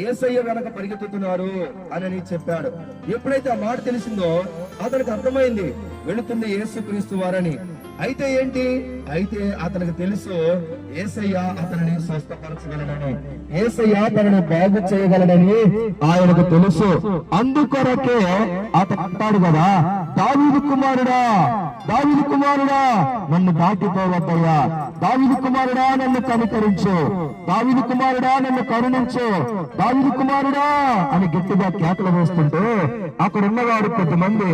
యేసయ్య వెనక పరిగెత్తుతున్నారు అని చెప్పాడు. ఎప్పుడైతే ఆ మాట తెలిసిందో అతనికి అర్థమైంది వెళుతుంది యేసుక్రీస్తు వారని. అయితే ఏంటి, అయితే అతనికి తెలుసు యేసయ్య అతనిని స్వస్థపరచగలడని, యేసయ్య తనని బాగు చేయగలడని ఆయనకు తెలుసు. అందుకొరకే అతను అంటాడు కదా, దావీదు కుమారుడా, దావీదు కుమారుడా నన్ను దాటిపోవద్దయ్యా, దావీదు కుమారుడా నన్ను కనికరించు, దావీదు కుమారుడా నన్ను కరుణించు, దావీదు కుమారుడా అని గట్టిగా కేకలు వేస్తుంటే అక్కడ ఉన్నవారు కొంతమంది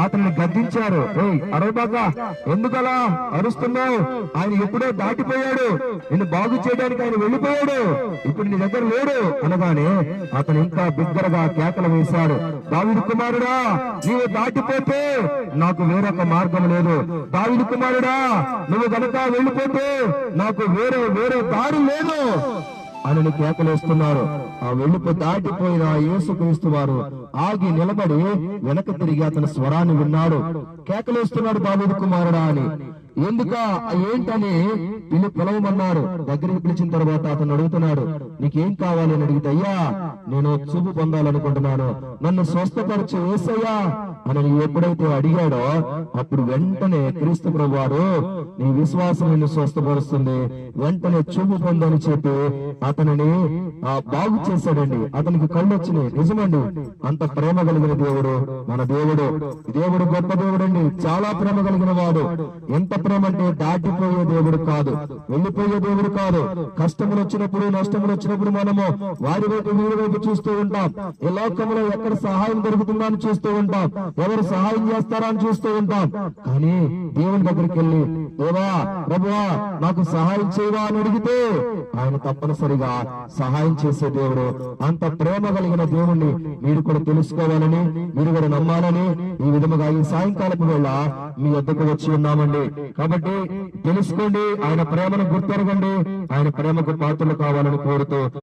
అతన్ని గద్దించారు. అరవబాగా, ఎందుకలా అరుస్తున్నావు? ఆయన ఎప్పుడో దాటిపోయాడు, నిన్ను బాగు చేయడానికి ఆయన వెళ్ళిపోయాడు, ఇప్పుడు నీ దగ్గర లేడు అనగానే అతను ఇంకా బిగ్గరగా కేకలు వేశాడు, దావీదు కుమారుడా నీవు దాటిపోతే నాకు వేరొక మార్గం లేదు, దావీదు కుమారుడా నువ్వు గనక వెళ్ళిపోతే నాకు వేరే దారి లేదు అని కేకలేస్తున్నారు. ఆ వెళ్ళిపో దాటిపోయిన యేసుక్రీస్తు వారు ఆగి నిలబడి వెనక తిరిగి అతని స్వరాన్ని విన్నాడు. కేకలేస్తున్నాడు, దావీదు కుమారుడా అని. ఎందుక ఏంటని పిలవమన్నారు. దగ్గరికి పిలిచిన తర్వాత అతను అడుగుతున్నాడు, నీకేం కావాలి అని అడిగితే, అయ్యా నేను చూపు పొందాలనుకుంటున్నాను, నన్ను స్వస్థపరచు యేసయ్యా అని ఎప్పుడైతే అడిగాడో అప్పుడు వెంటనే క్రీస్తు ప్రభువారు నీ విశ్వాసం నిన్ను స్వస్థపరుస్తుంది, వెంటనే చూపు పొందని చెప్పి అతనిని బాగు చేశాడండి. అతనికి కళ్ళు వచ్చినాయి. నిజమండి, అంత ప్రేమ కలిగిన దేవుడు మన దేవుడు. దేవుడు గొప్ప దేవుడు అండి, చాలా ప్రేమ కలిగిన వాడు. ఎంత ప్రేమ అంటే దాటిపోయే దేవుడు కాదు, వెళ్ళిపోయే దేవుడు కాదు. కష్టములు వచ్చినప్పుడు, నష్టములు వచ్చినప్పుడు మనము వారి వైపు వీరి వైపు చూస్తూ ఉంటాం. ఈ లోకంలో ఎక్కడ సహాయం దొరుకుతుందా అని చూస్తూ ఉంటాం, ఎవరు సహాయం చేస్తారా అని చూస్తూ ఉంటాం. కానీ దేవుని దగ్గరికి వెళ్ళి, దేవా ప్రభువా నాకు సహాయం చేయవా అని అడిగితే ఆయన తప్పనిసరిగా సహాయం చేసే దేవుడు. అంత ప్రేమ కలిగిన దేవుణ్ణి మీరు కూడా తెలుసుకోవాలని, మీరు కూడా నమ్మాలని ఈ విధముగా ఈ సాయంకాలపు వేళ మీ వద్దకు వచ్చి ఉన్నామండి. కాబట్టి తెలుసుకోండి, ఆయన ప్రేమను గుర్తెరగండి, ఆయన ప్రేమకు పాత్రలు కావాలని కోరుతూ